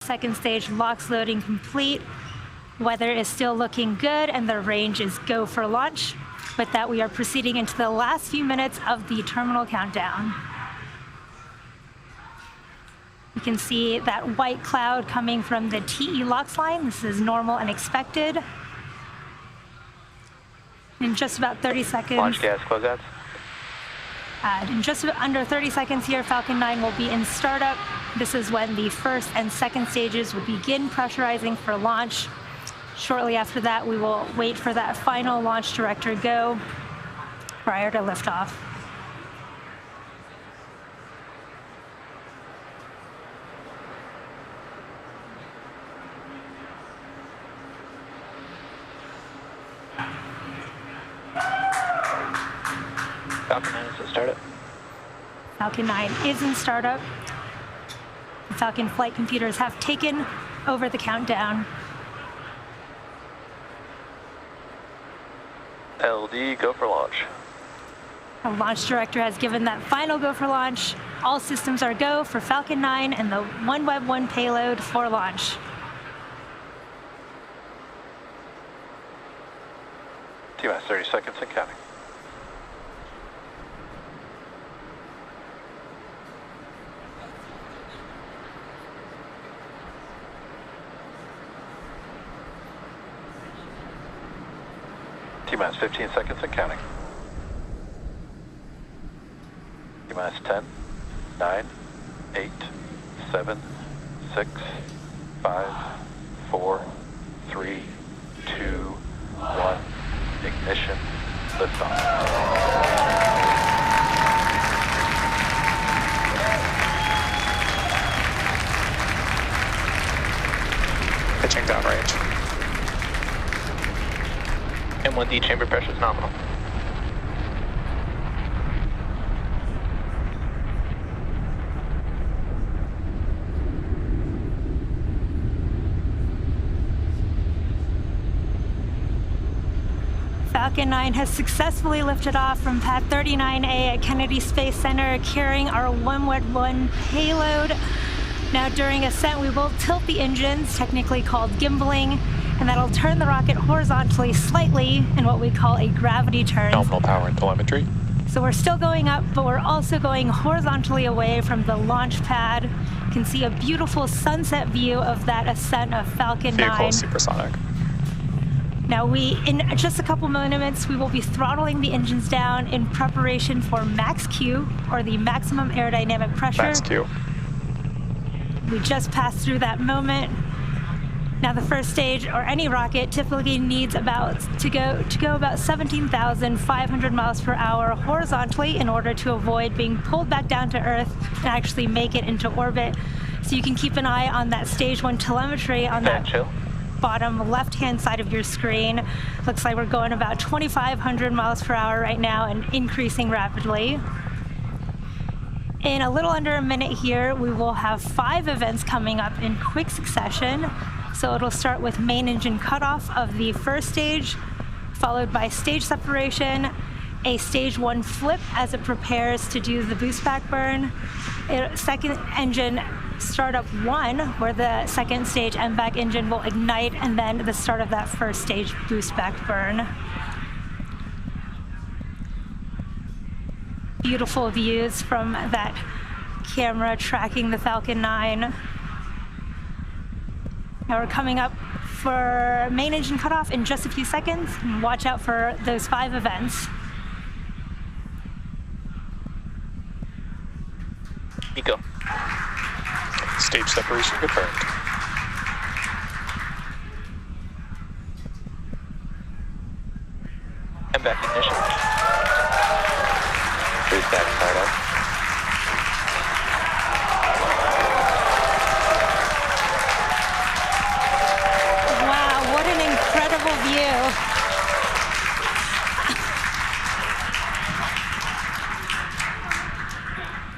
Second stage LOX loading complete. Weather is still looking good and the range is go for launch. With that, we are proceeding into the last few minutes of the terminal countdown. You can see that white cloud coming from the TE LOX line. This is normal and expected. In just about 30 seconds. Launch gas closeouts. In just under 30 seconds here, Falcon 9 will be in startup. This is when the first and second stages will begin pressurizing for launch. Shortly after that, we will wait for that final launch director go prior to liftoff. Falcon 9 is in startup. Falcon 9 is in startup. The Falcon flight computers have taken over the countdown. LD, go for launch. Our launch director has given that final go for launch. All systems are go for Falcon 9 and the OneWeb 1 payload for launch. T-minus 30 seconds and counting. T-minus 15 seconds and counting. T-minus 10, 9, 8, 7, 6, 5, 4, 3, 2, 1. Ignition, liftoff. Pitching downrange. M1D chamber pressure is nominal. Falcon 9 has successfully lifted off from pad 39A at Kennedy Space Center, carrying our OneWeb 1 payload. Now during ascent, we will tilt the engines, technically called gimbaling, and that'll turn the rocket horizontally slightly in what we call a gravity turn. Nominal power and telemetry. So we're still going up, but we're also going horizontally away from the launch pad. You can see a beautiful sunset view of that ascent of Falcon 9. Vehicle supersonic. Now in just a couple moments, we will be throttling the engines down in preparation for max Q, or the maximum aerodynamic pressure. Max Q. We just passed through that moment. Now the first stage, or any rocket, typically needs to go about 17,500 miles per hour horizontally in order to avoid being pulled back down to Earth and actually make it into orbit. So you can keep an eye on that stage 1 telemetry on that bottom left-hand side of your screen. Looks like we're going about 2,500 miles per hour right now and increasing rapidly. In a little under a minute here, we will have 5 events coming up in quick succession. So it'll start with main engine cutoff of the first stage, followed by stage separation, a stage 1 flip as it prepares to do the boost back burn, second engine startup 1, where the second stage MVAC engine will ignite, and then the start of that first stage boost back burn. Beautiful views from that camera tracking the Falcon 9. Now we're coming up for main engine cutoff in just a few seconds, and watch out for those 5 events. Eco. Stage separation confirmed. MVAC ignition. Boost back startup. Wow, what an incredible view.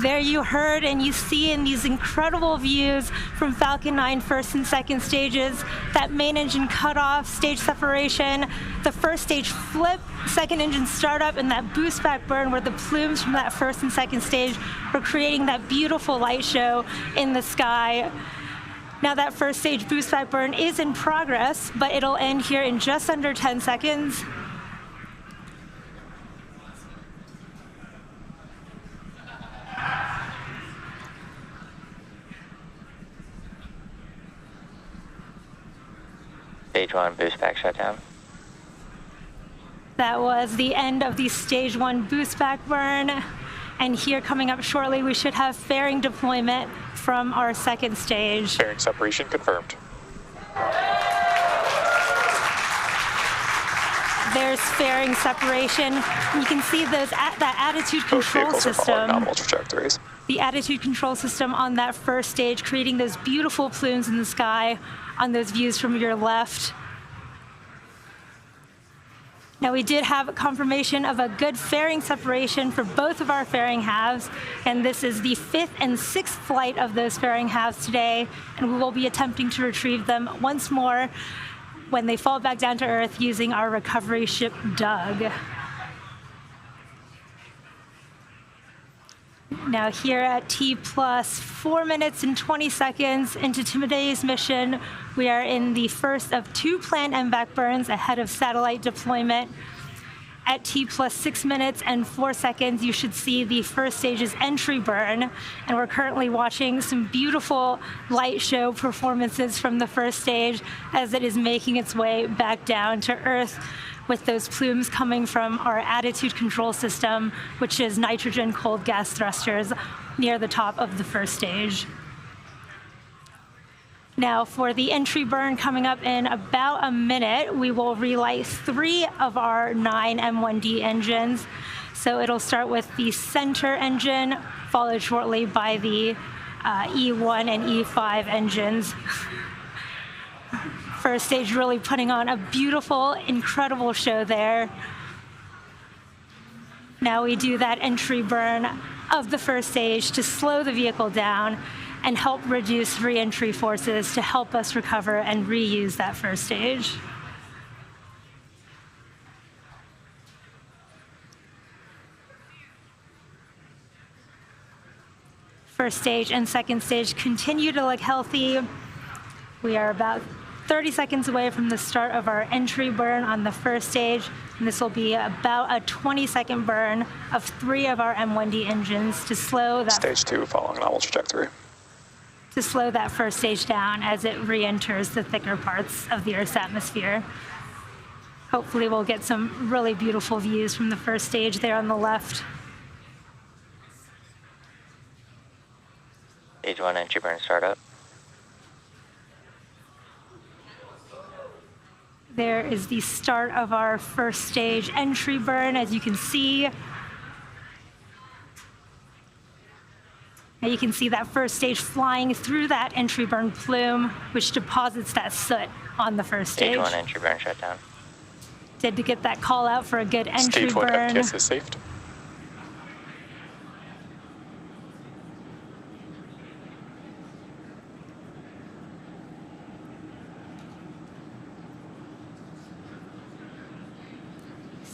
There you heard and you see in these incredible views from Falcon 9 first and second stages, that main engine cutoff, stage separation, the first stage flip, second engine startup, and that boost back burn where the plumes from that first and second stage were creating that beautiful light show in the sky. Now that first stage boost back burn is in progress, but it'll end here in just under 10 seconds. Stage 1 boost back shutdown. That was the end of the stage 1 boost back burn. And here coming up shortly, we should have fairing deployment from our second stage. Fairing separation confirmed. There's fairing separation. You can see that attitude Both control vehicles are following system. nominal trajectories. The attitude control system on that first stage, creating those beautiful plumes in the sky on those views from your left. Now, we did have confirmation of a good fairing separation for both of our fairing halves, and this is the 5th and 6th flight of those fairing halves today, and we will be attempting to retrieve them once more when they fall back down to Earth using our recovery ship, Doug. Now here at T plus 4 minutes and 20 seconds into today's mission, we are in the first of 2 planned MVAC burns ahead of satellite deployment. At T plus 6 minutes and 4 seconds, you should see the first stage's entry burn. And we're currently watching some beautiful light show performances from the first stage as it is making its way back down to Earth, with those plumes coming from our attitude control system, which is nitrogen cold gas thrusters near the top of the first stage. Now for the entry burn coming up in about a minute, we will relight 3 of our 9 M1D engines. So it'll start with the center engine, followed shortly by the E1 and E5 engines. First stage really putting on a beautiful, incredible show there. Now we do that entry burn of the first stage to slow the vehicle down and help reduce re-entry forces to help us recover and reuse that first stage. First stage and second stage continue to look healthy. We are about 30 seconds away from the start of our entry burn on the first stage, and this will be about a 20-second burn of 3 of our M1D engines to slow that. Stage 2 following nominal trajectory. To slow that first stage down as it re-enters the thicker parts of the Earth's atmosphere. Hopefully we'll get some really beautiful views from the first stage there on the left. Stage 1 entry burn startup. There is the start of our first stage entry burn, as you can see. And you can see that first stage flying through that entry burn plume, which deposits that soot on the first stage. Stage 1 entry burn shutdown. Did to get that call out for a good entry Stage 1 burn. FTS is saved.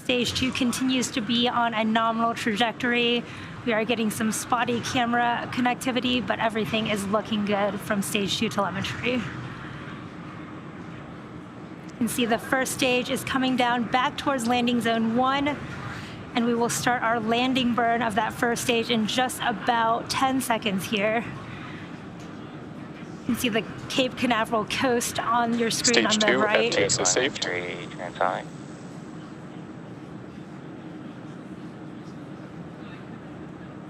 Stage 2 continues to be on a nominal trajectory. We are getting some spotty camera connectivity, but everything is looking good from stage 2 telemetry. You can see the first stage is coming down back towards landing zone 1, and we will start our landing burn of that first stage in just about 10 seconds here. You can see the Cape Canaveral coast on your screen Stage on the 2 right. FTS Stage is 1 saved. entry transonic.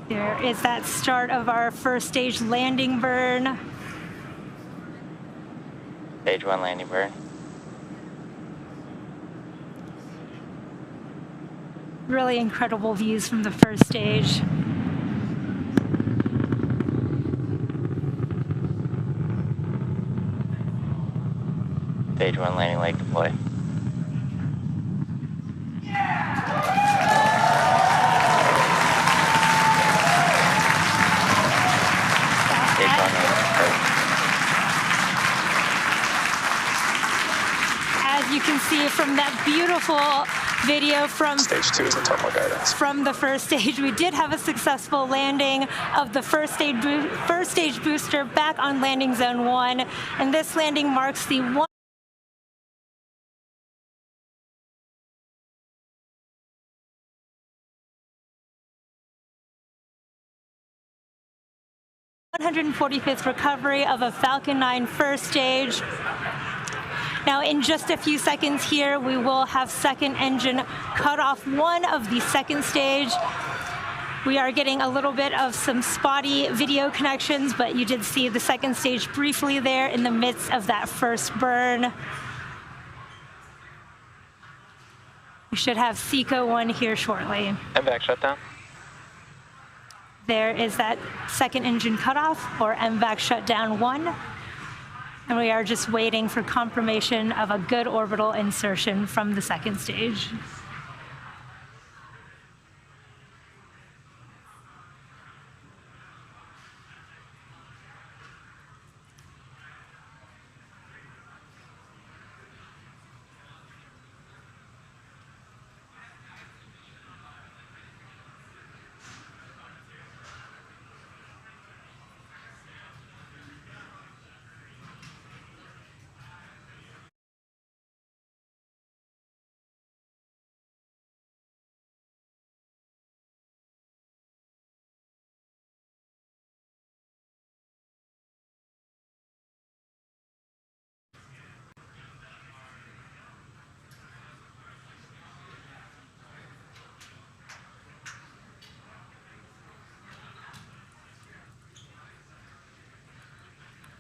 There is that start of our first stage landing burn. Stage 1 landing burn. Really incredible views from the first stage. Stage 1 landing leg deploy. Stage 1 landing approach. As you can see from that beautiful video from Stage 2 is the terminal guidance. from the first stage. We did have a successful landing of the first stage booster back on landing zone 1, and this landing marks the 145th recovery of a Falcon 9 first stage. Now, in just a few seconds here, we will have second engine cut off 1 of the second stage. We are getting a little bit of some spotty video connections, but you did see the second stage briefly there in the midst of that first burn. We should have SECO 1 here shortly. MVAC shutdown. There is that second engine cutoff, or MVAC shutdown 1. And we are just waiting for confirmation of a good orbital insertion from the second stage.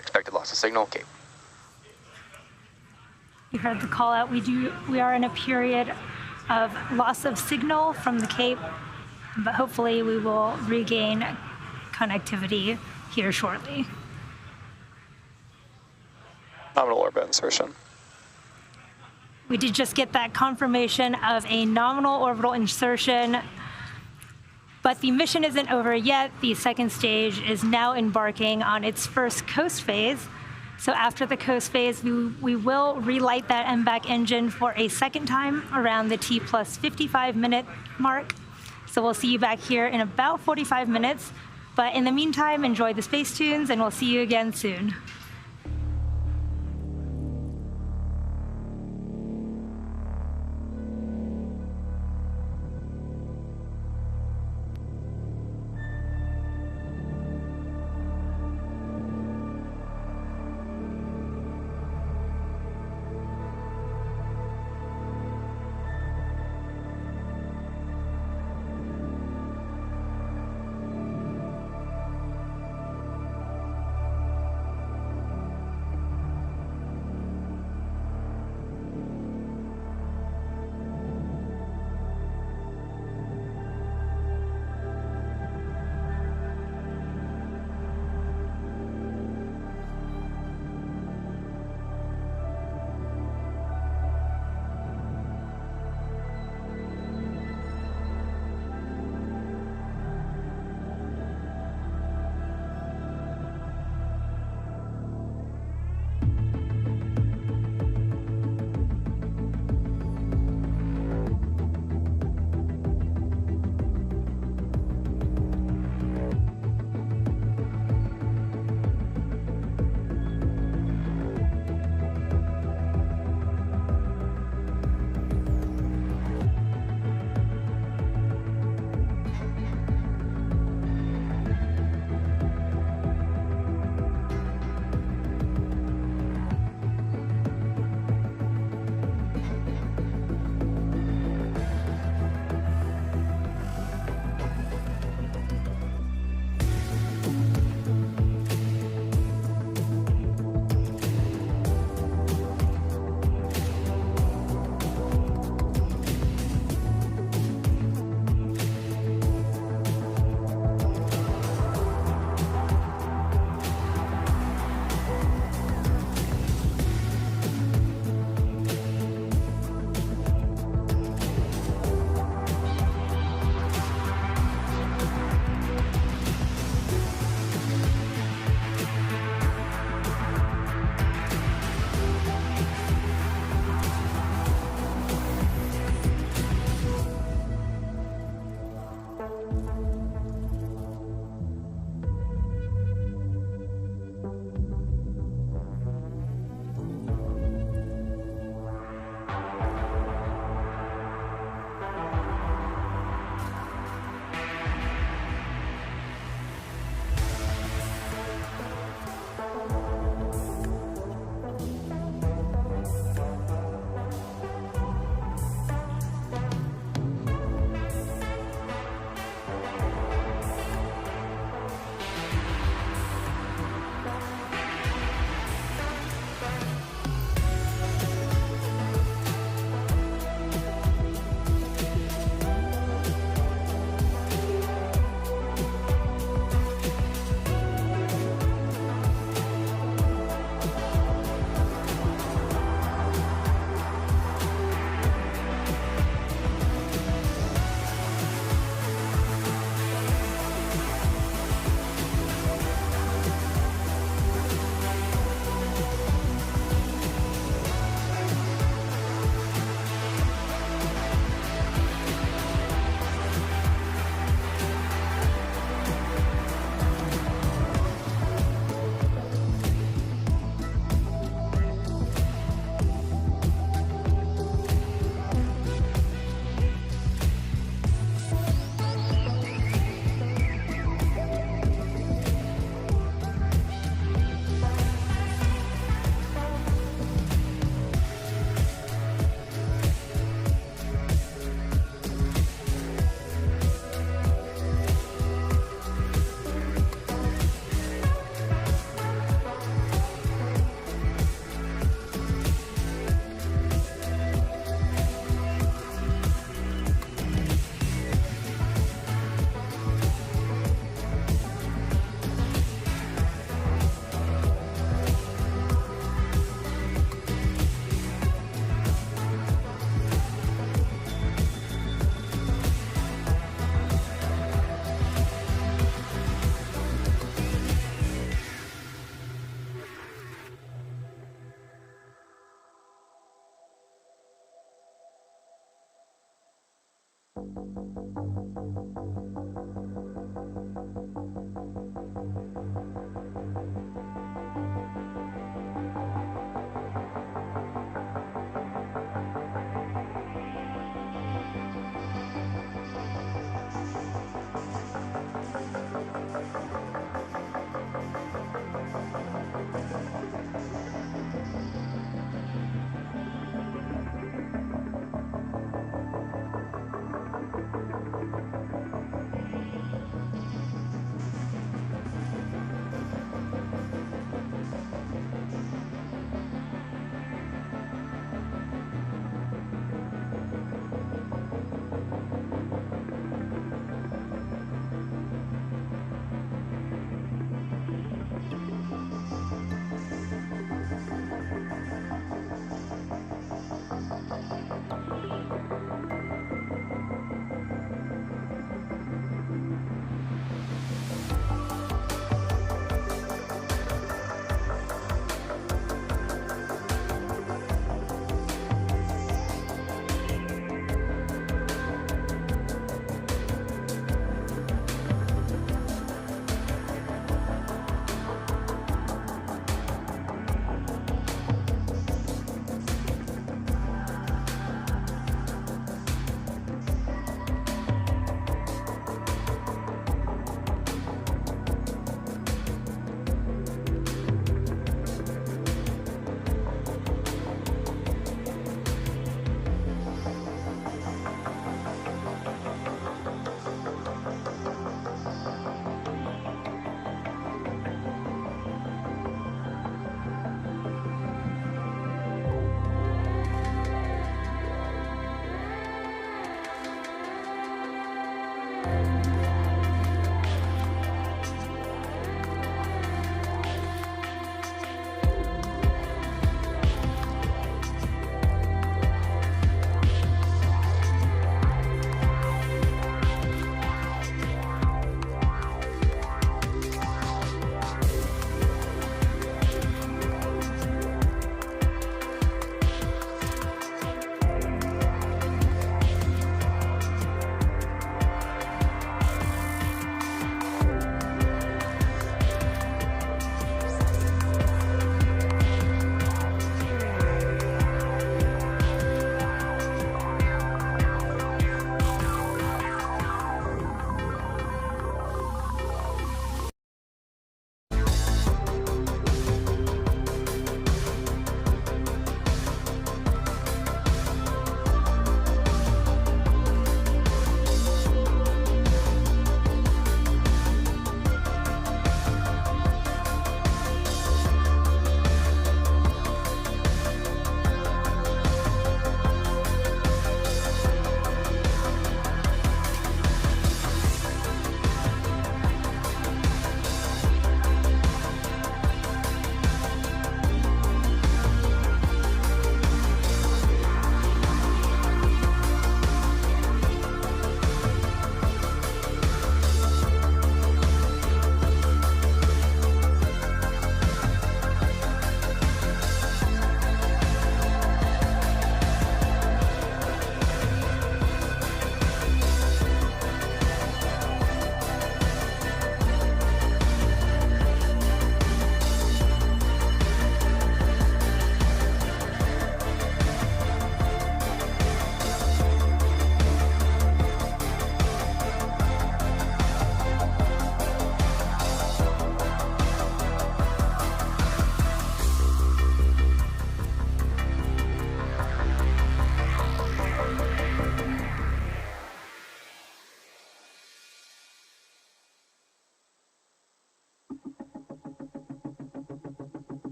Expected loss of signal, Cape. You heard the call out. We are in a period of loss of signal from the Cape, but hopefully we will regain connectivity here shortly. Nominal orbit insertion. We did just get that confirmation of a nominal orbital insertion, but the mission isn't over yet. The second stage is now embarking on its first coast phase. So after the coast phase, we will relight that MVAC engine for a second time around the T plus 55 minute mark. So we'll see you back here in about 45 minutes. But in the meantime, enjoy the space tunes, and we'll see you again soon.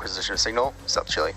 position of signal, South Chile.